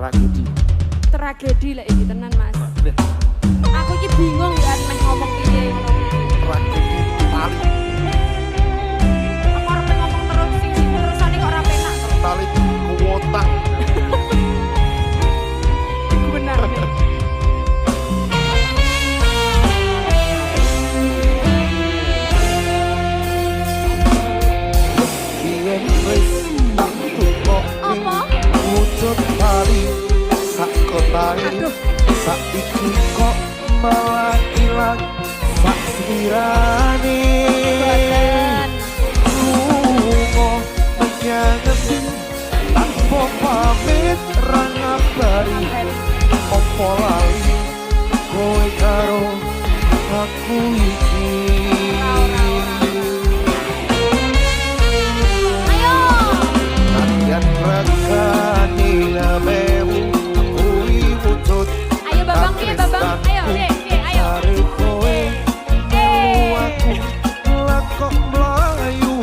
tragedi. Tragedi lek iki tenan, Mas. Aku iki bingung ya meh ngomong piye ngono iki. Tragedi tali. Aku arep ngomong terus sing terusane kok ora penak to. Tali kuwotang. Benar. Yen wis tutuk wujud tali sak kotane saiki kok malah ilang sak sirane lunga menyang ngendi tanpa pamit ra ngabari opo lali kowe karo aku iki. Yang rakani ngamewu kuwi wujud. Ayo Babang, piye Babang? Ayo, ayo. Cari kowe aku lakok mlayu.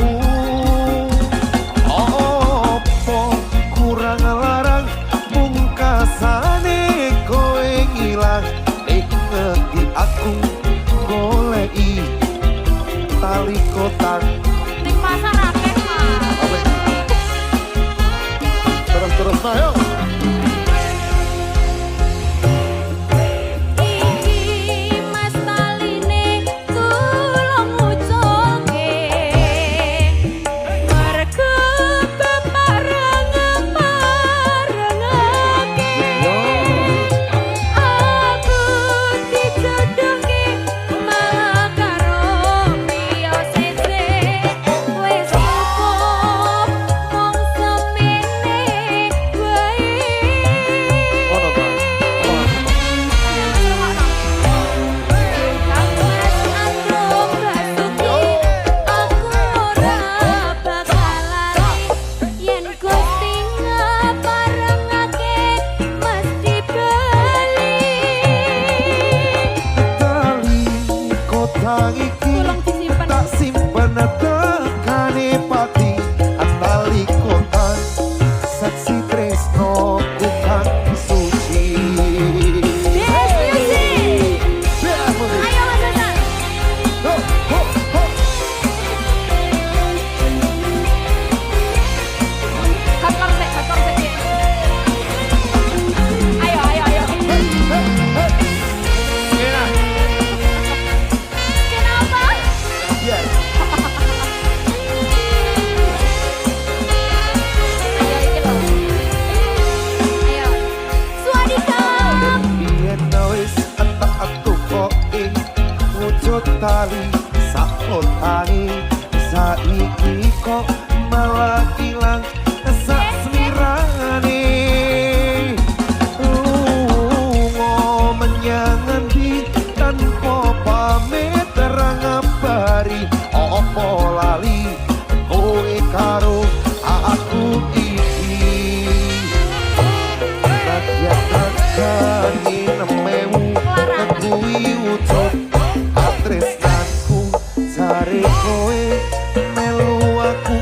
Opo kurang larang mungkasane kowe ngilang ngerti aku goleki tali kotak. Ning pasar akeh, Mas. Terus ayo. Iki Mas taline tulung uculke. Mergo bapak rengake. Aku dijodohke malah karo Pio Sese. Wis cukup mong semene wae. Ono ta? Tali kotang iki tak simpen tekane pati. Tali kotang saksi tresno kukang suci. Ho, ho, ho. Enak. Yes. Yen wis aku koke wujud tali sak kotane saiki kok malah ilang sak slirane lunga menyang endi tanpa pamit ra ngabari opo lali kowe karo aku iki. Rakyat-rakyat nemewu kuwi wujud atresnanku cari kowe melu aku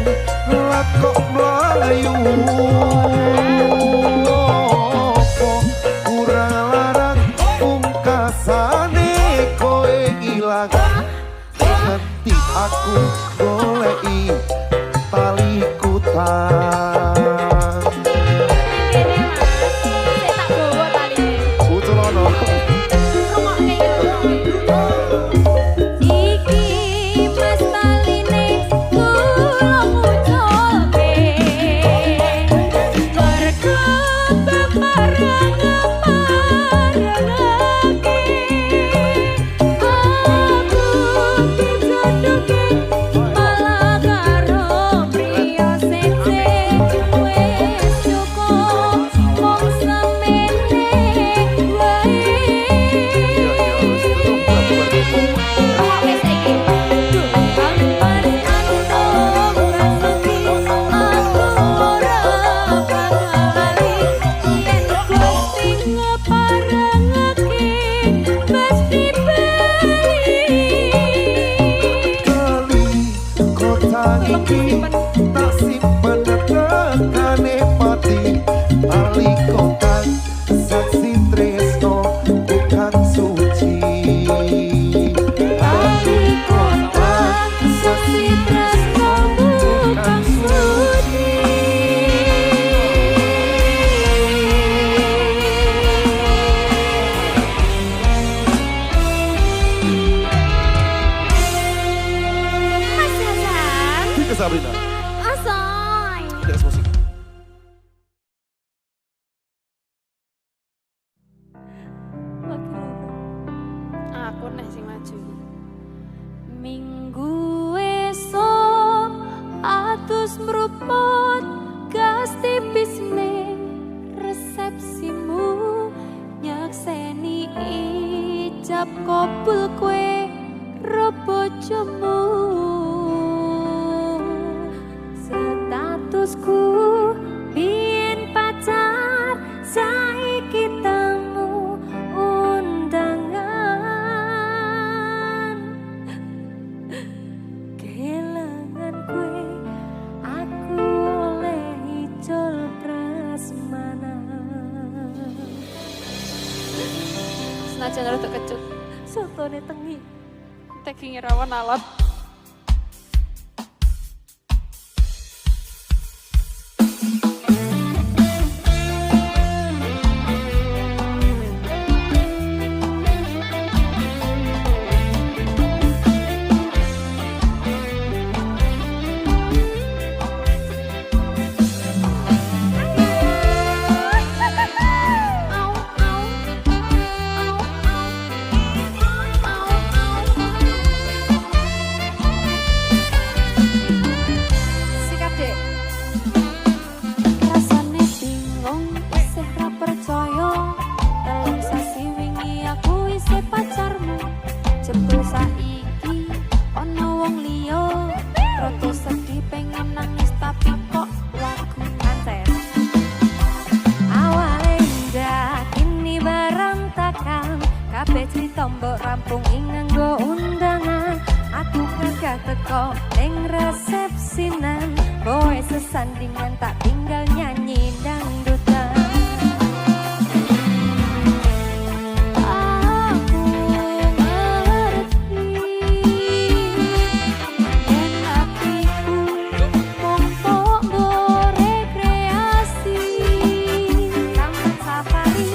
senajan rada kecut. Sotone tengi. Tagging rawan alot. Tombok rampung inganggo undangan, aku gagah teko ning resepsinan, boe sesandingan tak tinggal nyanyi dangdutan. Aku ngerti yen hatiku mumpuk nggo rekreasi taman safari.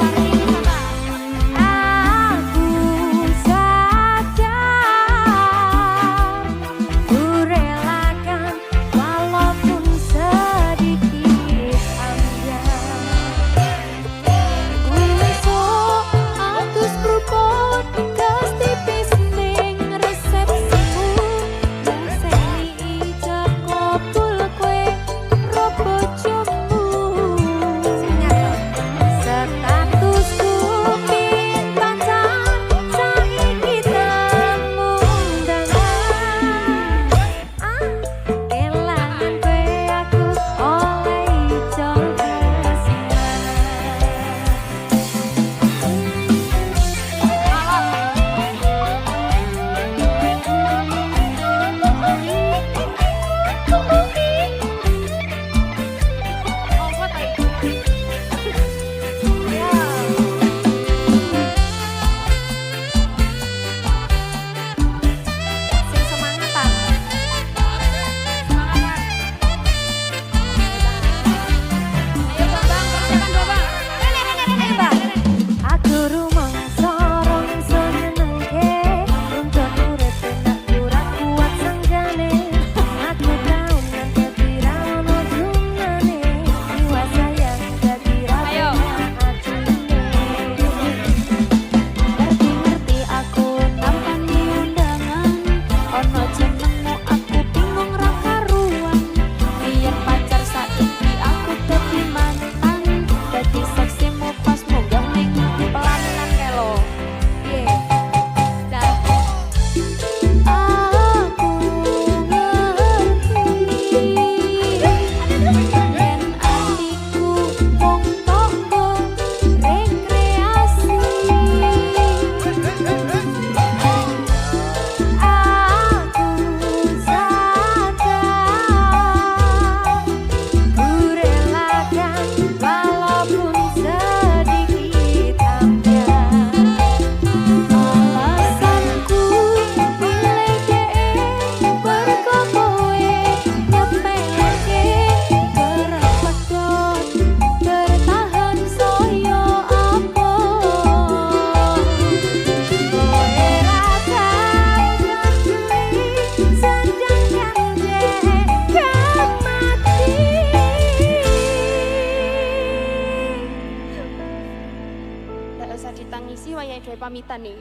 Pamitan nih.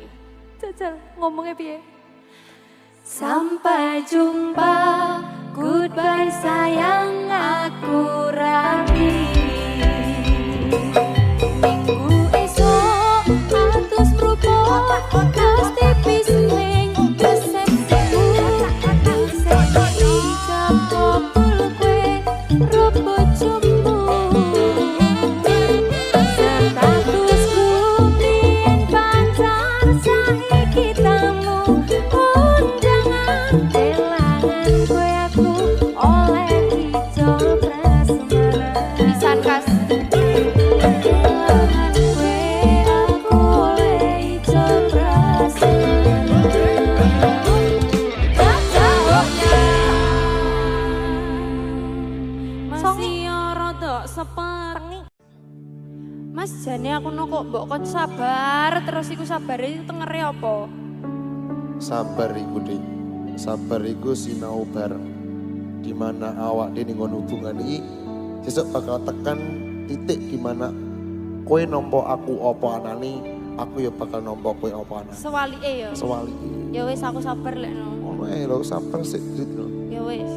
Jajal ngomongnya piye? Sampai jumpa, goodbye sayang, aku rapi. Minggu esok atus meruput kas tipis ning resepsimu. Sing ijab kopul kue rumput jumbo. Statusku biyen pacar, saiki tamu undangan. Elangan kue aku oleh dicol prasem. Iya rada sepet. Mas jane aku no kok mbok kon sabar terus iku sabar itu tengere apa? Sabar iku Dik. Sabar iku sinau bareng. Dimana awak dhewe ngon hubungan iki sesuk bakal tekan titik dimana kowe nampa aku apa anane, aku ya bakal nampa kowe apa anane. Sewalike ya. Sewali. Ya wis aku sabar lek no. Ngono ae lho, sabar sik Dit lho. Ya wis.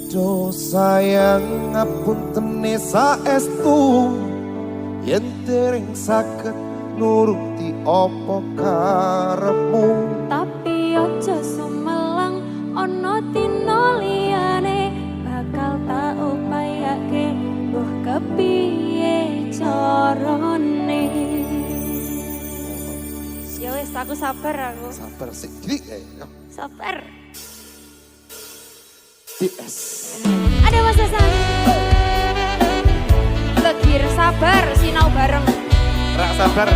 Do sayang ngapunten saestu yen dereng saged nuruti apa karepmu. Tapi aja sumelang ana dina liyane bakal tak upayake mbuh kepiye carane. Ya wis aku sabar aku. Sabar sik Dik. Sabar. DS. Ada Mas Hasan. Legir sabar sinau bareng. Rak sabar.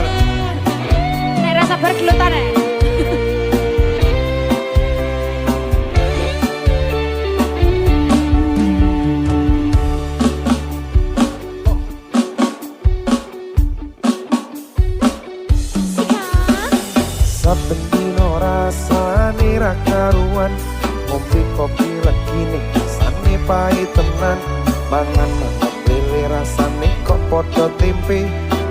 Nek ra sabar gelutane. Saben dino rasane ra karuan, ngombe kopi legine rasane pahit tenan, mangan mangan lele rasane kok padha tempe,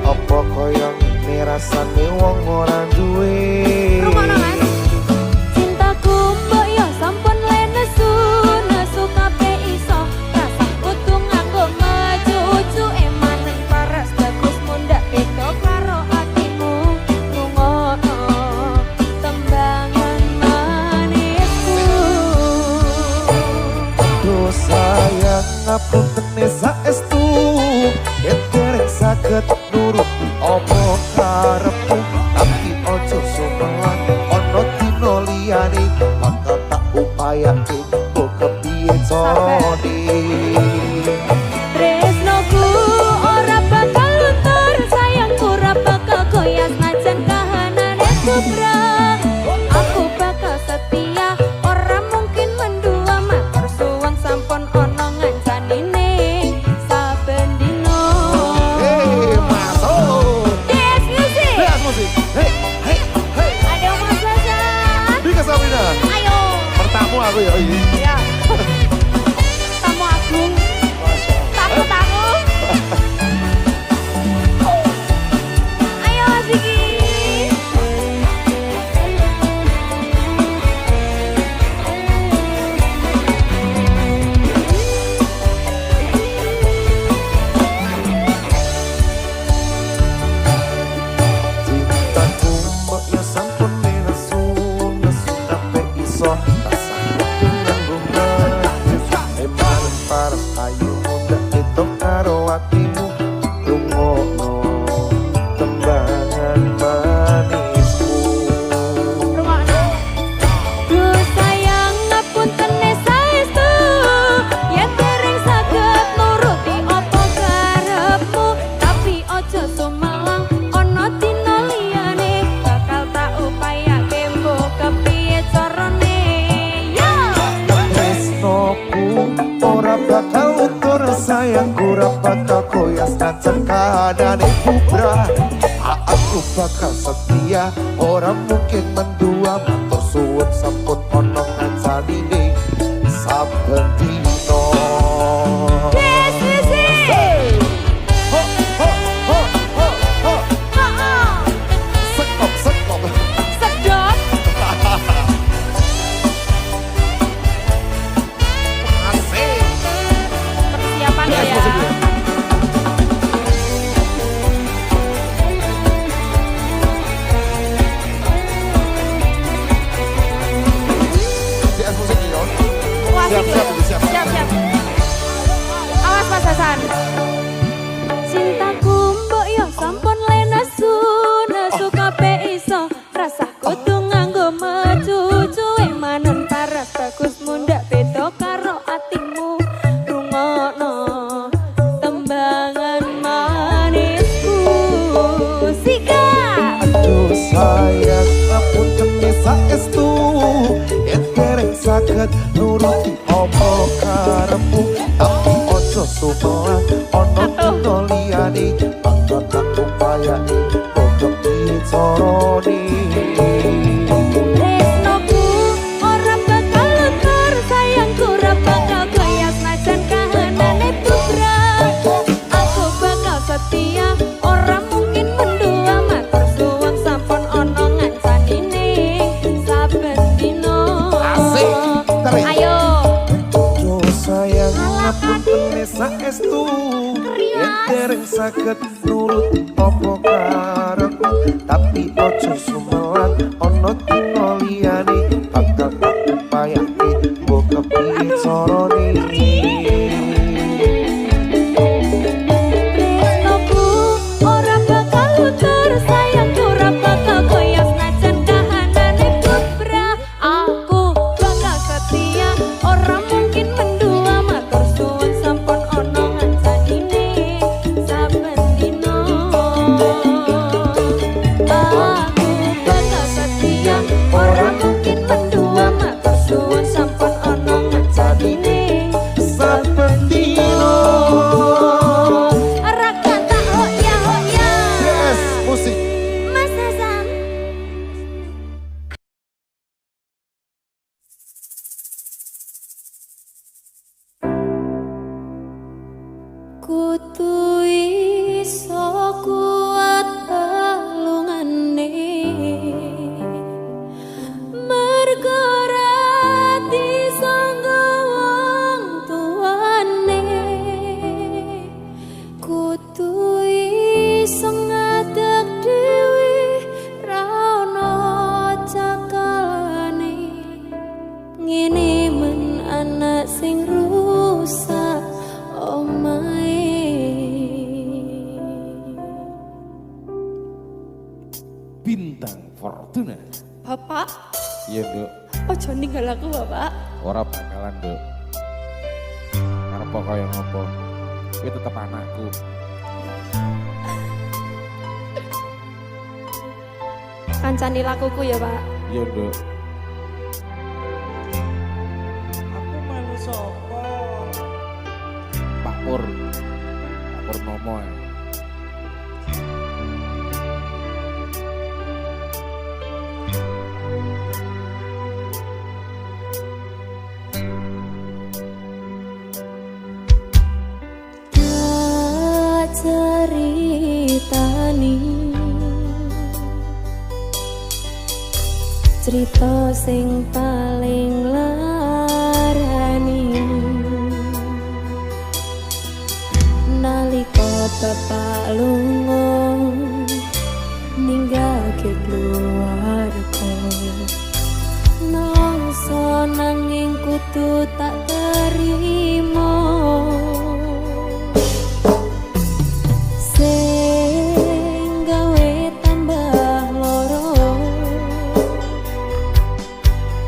apa kaya ngene rasane wong ora duwe. Rumono Mas. Cintaku mbok yo sampun lenesu, nesu kabeh iso. Rasa kudu nganggo maju-uju emanen paras bagus mundak beda karo atimu. Rungono tembangan manisku. Duh sayang ngapunten saestu yen dereng saged nuruti apa karepmu, tapi ojo sumelang ana dina liyane bakal tak upayake kok kepiye carane. Tresnoku ora bakal luntur, sayangku ora bakal goyah najan kahanane kubra. Aku bakal setia, ora mungkin mendua matur suwun sampun ana ngancanine saben dino. Masuk. Yes music. Lihat musik. Hei, hei, hei. Ada Mas Hasan. Bika Sabrina. Ayo. Pertamu aku ya ini. Ya. Tamu agung. Tamu-tamu. Ayo Mas Diki. Cintaku mbok ya sampun nesu, nesu sampe iso rasa dengan bunga. Emang paras ayu muda itu karo hatimu, rungono tembangan manisku. Rumono. Duh sayang ngapunten saestu, yen dereng saged nuruti apa karepmu, tapi aja sumelang ana dina liyane bakal tak upayake mbok kepiye carane. Yo! Tresnoku ora bakal luntur, sayangku ora bakal goyah najan kahanane kubra. Aku bakal setia, ora mungkin mendua, matur suwun sampun ana ngancanine saben dino. Yes music. Ho ho ho ho ho, Heeh. sekop sekop. Sedot. Asik. Persiapan Lihat ya. musiknya. Lihat musiknya, Yon. Wah, Siap, asik siap, ya. siap. Siap, siap. Awas Mas Hasan. Cintaku mbok yo sampun lenesu, nesu kabeh iso. Rasa kudu nganggo maju-uju emanen paras bagus mundak beda karo atimu. Rungono tembangan manisku. Sika. Aduh sayang ngapunten saestu yen dereng saged nuruti apa karepmu tapi ojo sumelan ono dino liyane bakal tak upayane padha piye carane Tresnoku ora bakal luntur sayangku ora bakal goyah senajan kahanane putra aku bakal setia ora mungkin mendua matur suwun sampun ana ngancanine saben dina Asik, tarik. ayo yo sayang ngapunten saestu yen dereng saged nurut apa karepmu tapi ojo sumelan ono dino liyane bakal tak upayake mbok kepiye carane Tresnoku ora bakal luntur sayangku ora bakal goyah senajan kahanane putra aku bakal setia ora mungkin mendua matur suwun sampun ana ngancanine saben dina aku bakal setia ora mungkin mendua matur suwun sampun ana ngancanine saben dino Rakan tak hoya hoya yes musik Mas Hasan Kudu iso kuat balungane mergo ora disangga wong tuane kudu iso ngadeg dhewe ra ono cakalane ngene men anak sing rusak omahe bintang Fortuna Bapak, iya Duk ojo ninggal aku Bapak. ora bakalan Duk karep kaya ngopo kuwi tetep anakku Kancani lakuku ya Pak. iya Duk Aku malu sopo. Pak Pur Nomo ya. Tak ceritani cerita sing paling larani nalika bapak lunga ninggalke keluarga nangsa nanging kudu tak terima sing gawe tambah loro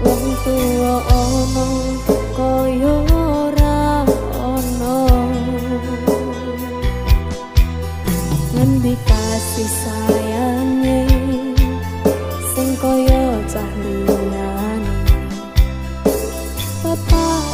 wong tuwa ana kaya ora ana ngendi kasih sayange sing kaya cah liyane bapak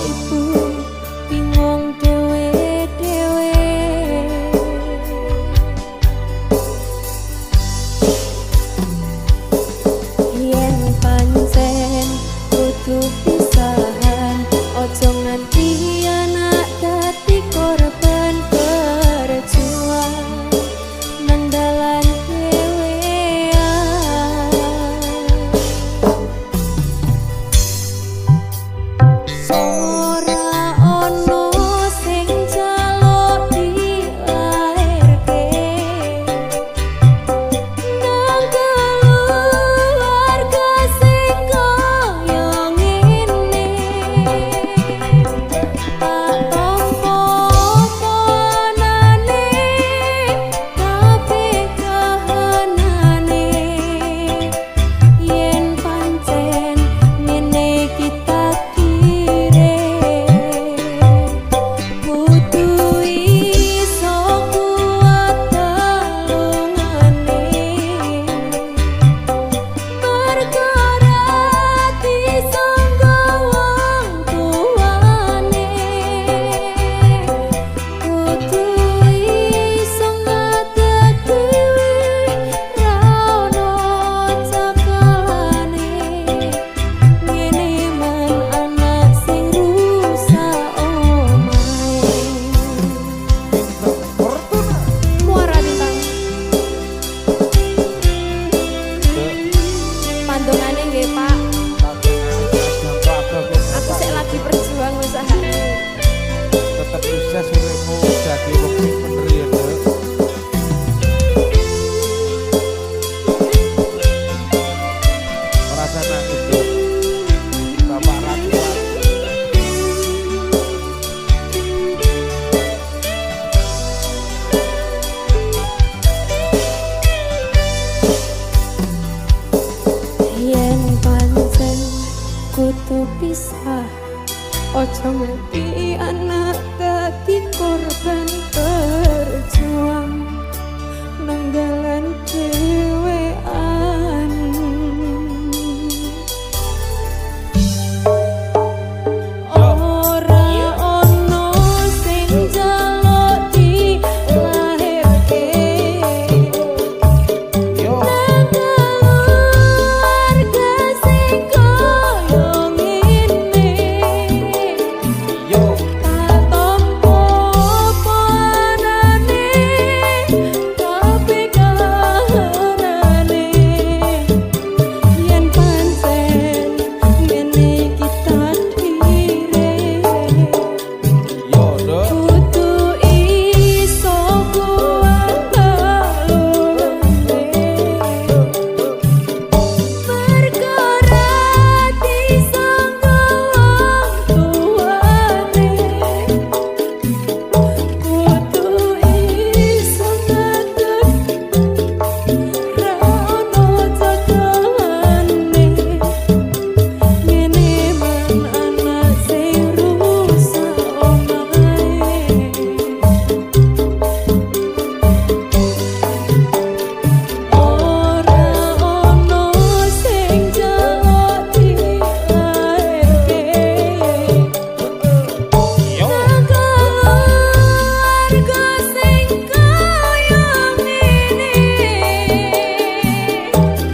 Ojo ngerti anak dadi korban berjuang nanggalan dhewean. Ora ono sing njaluk dilahirke Yo, nang keluarga sing koyo ngene. yo, Tak tompo panane tapi kaharane yen pancen ngene kita kire yo, Dok. kudu iso kuat balune perkara disangka wong tuane kudu iso ngadeg ra ono cagane ngene man anak sing rusak omahe. Ora ono sing njaluk dilahirke Yo, nang keluarga sing kaya ngene.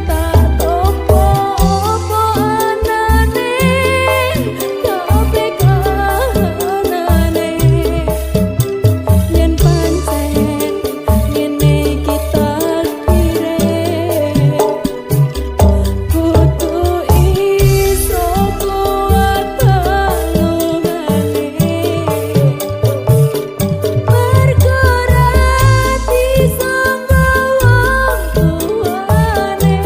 Tak tompo apa anane tapi kahanane yen pancen ngene kita kire kudu iso kuat balungane perkara disangka wong tuane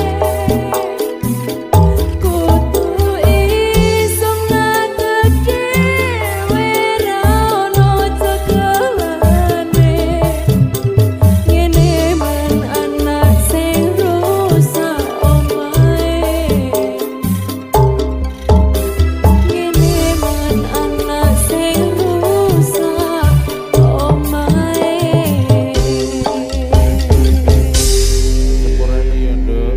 kudu iso ngadeg dhewe ra ono cekelane ngene man anak sing rusak omahe ngene man anak sing rusak omahe. sepurane yo, Dok.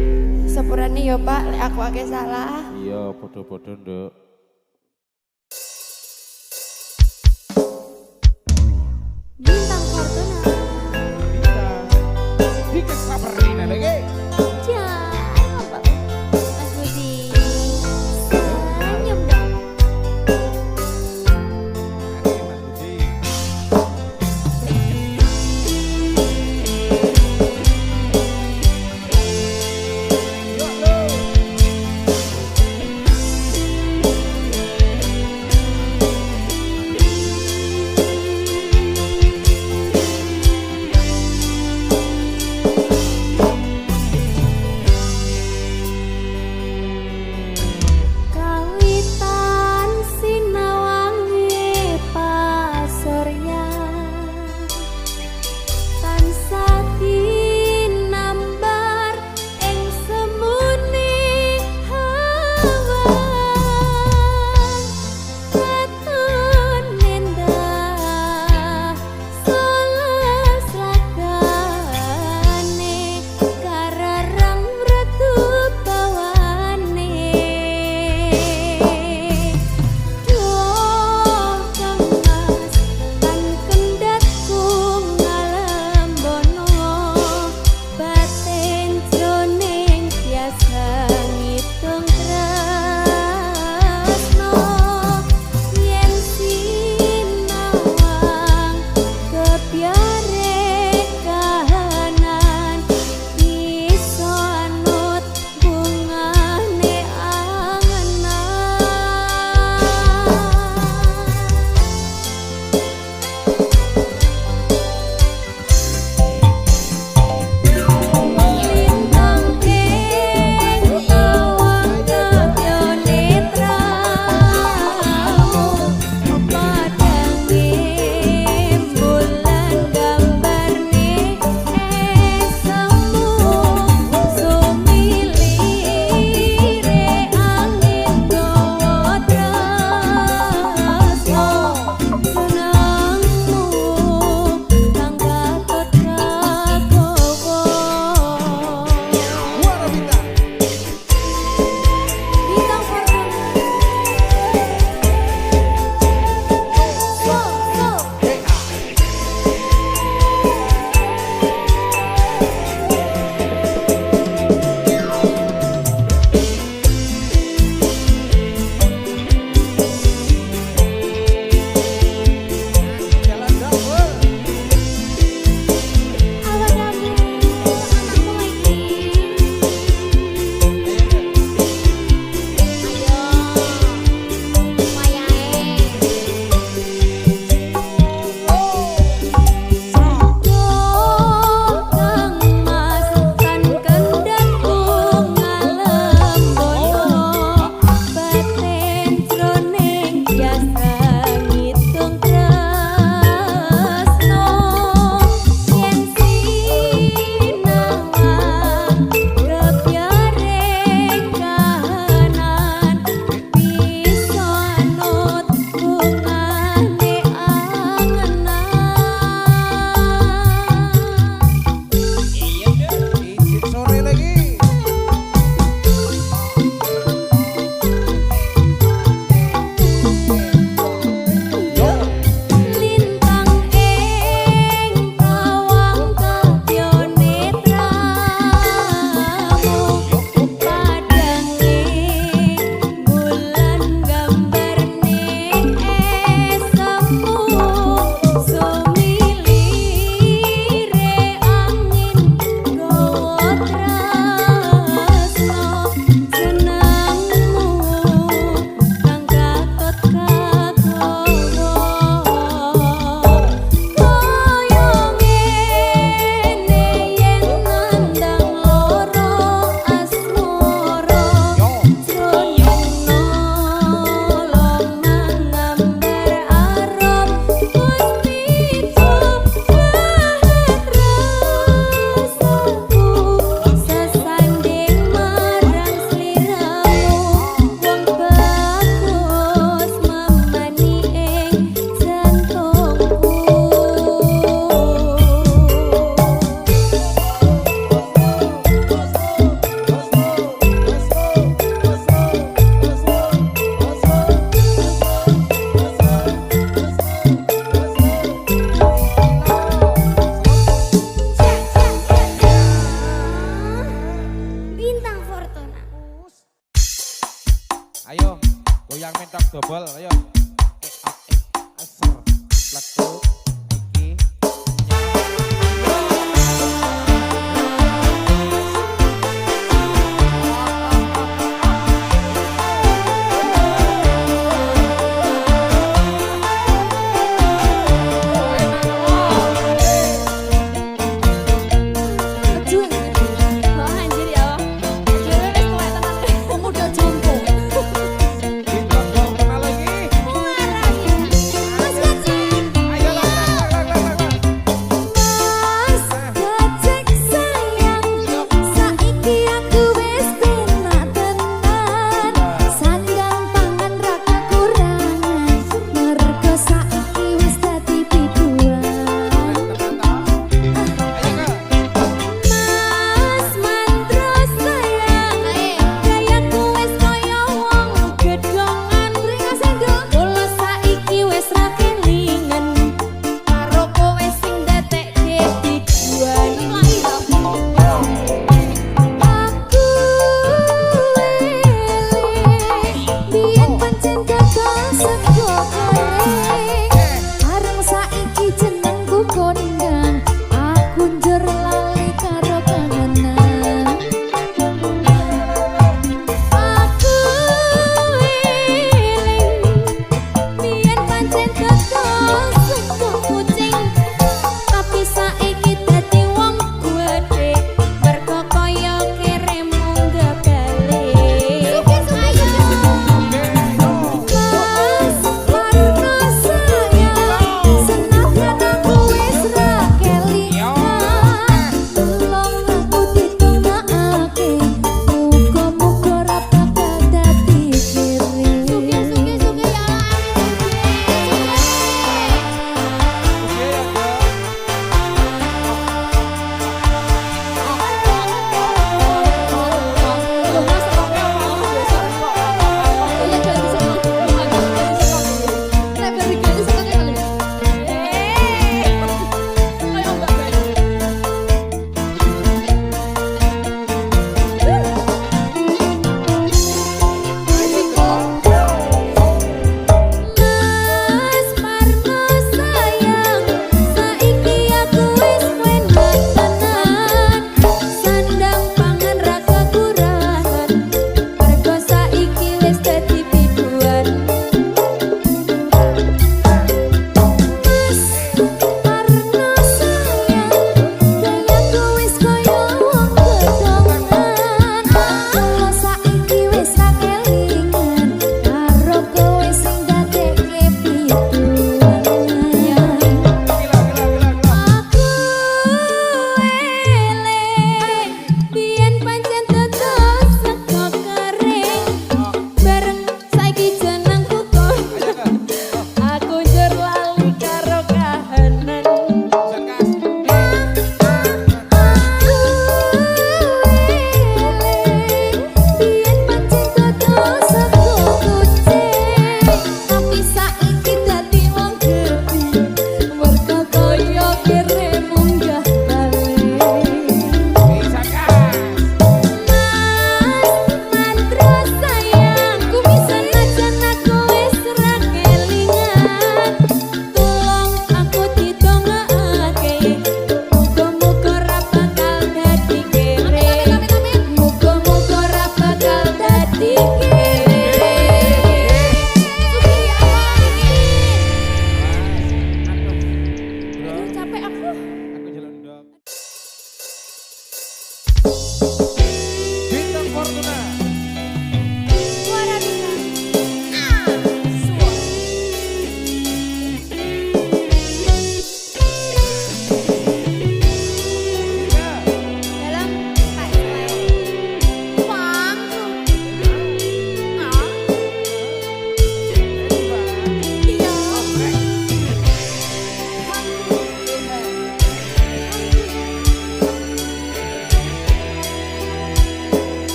Sepurane yo Pak, lek aku akeh salah. Iya, podo-podo, Dok. Bintang Fortuna Bisa. Dikit sabarina lagi. jangan apa Mas Budi senyum dong. Mari, Mas Budi. Yo, Dok.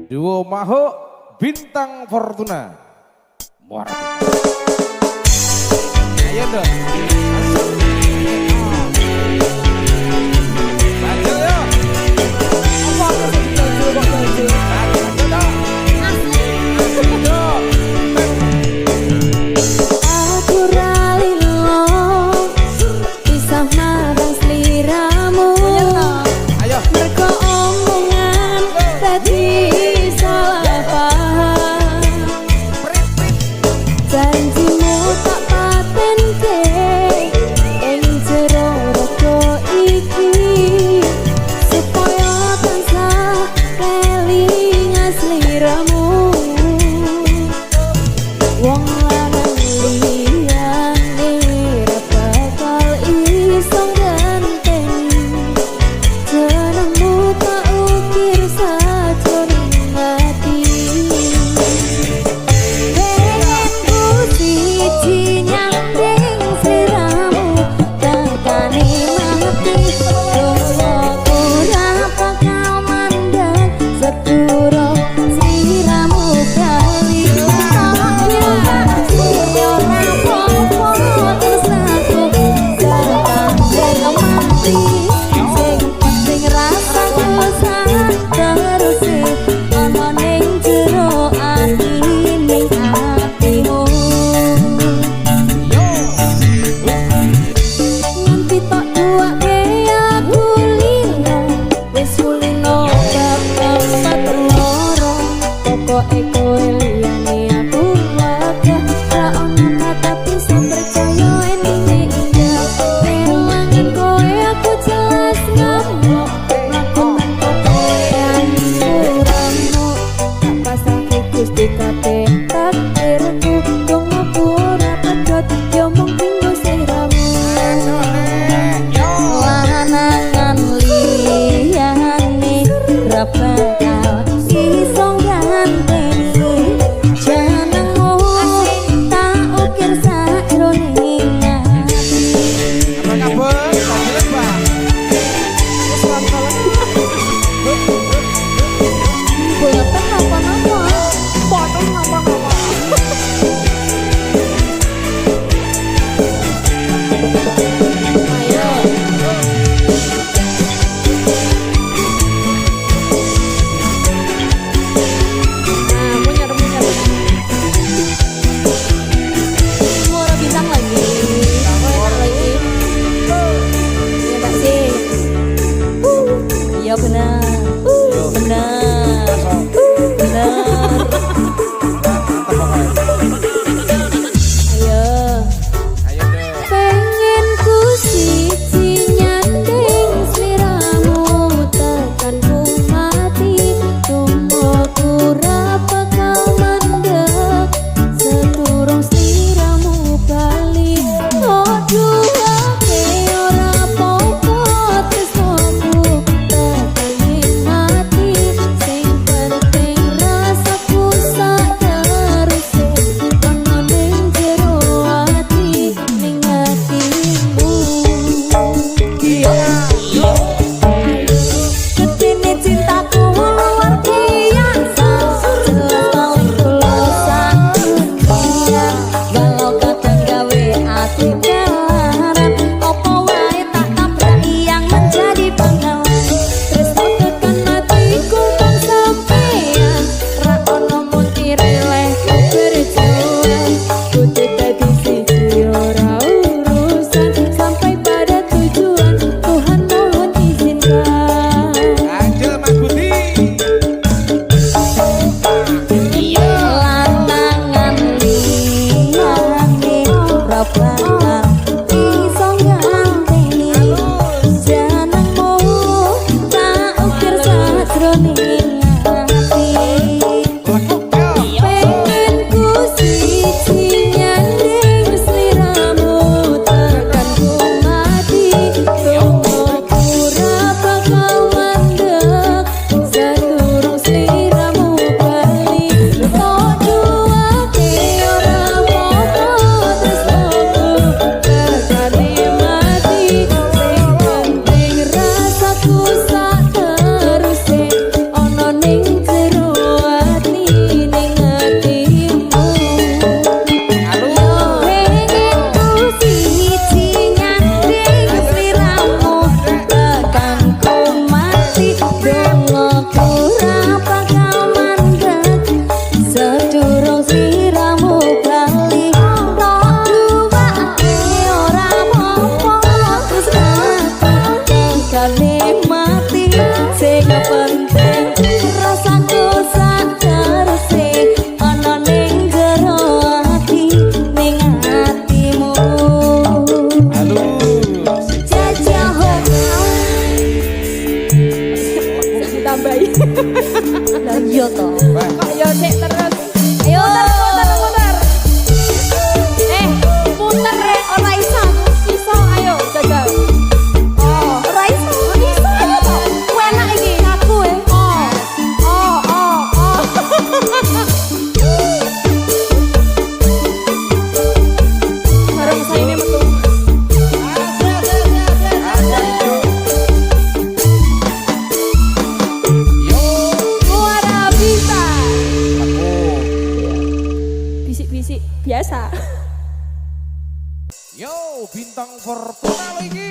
Duo Mahuk Bintang Fortuna. Muara. Ayo dong. Lanjut yuk. Aku ralilo bisa marang sliramu. Mergo omongan dadi salah paham. Janjimu tak patenke ing jero rego iki supaya tansah kelingan sliramu. Wong lanang liyane ra bakal iso ganteni jenengmu tak ukir sajroning ati. Pengenku siji nyanding sliramu tekani mati dosaku ra bakal mandang sepuro sliramu kali. Eko liyane aku wagah ra ono kata bisa percaya ini iya elangin kowe aku jelas ngamuk lakukan kopean suramo tak pasake Gusti kate takdirku dong aku ora pedot yo mungkin go sliramu lanangan liyane ra bakal iso ganteni biasa. Yo, bintang Fortuna lagi.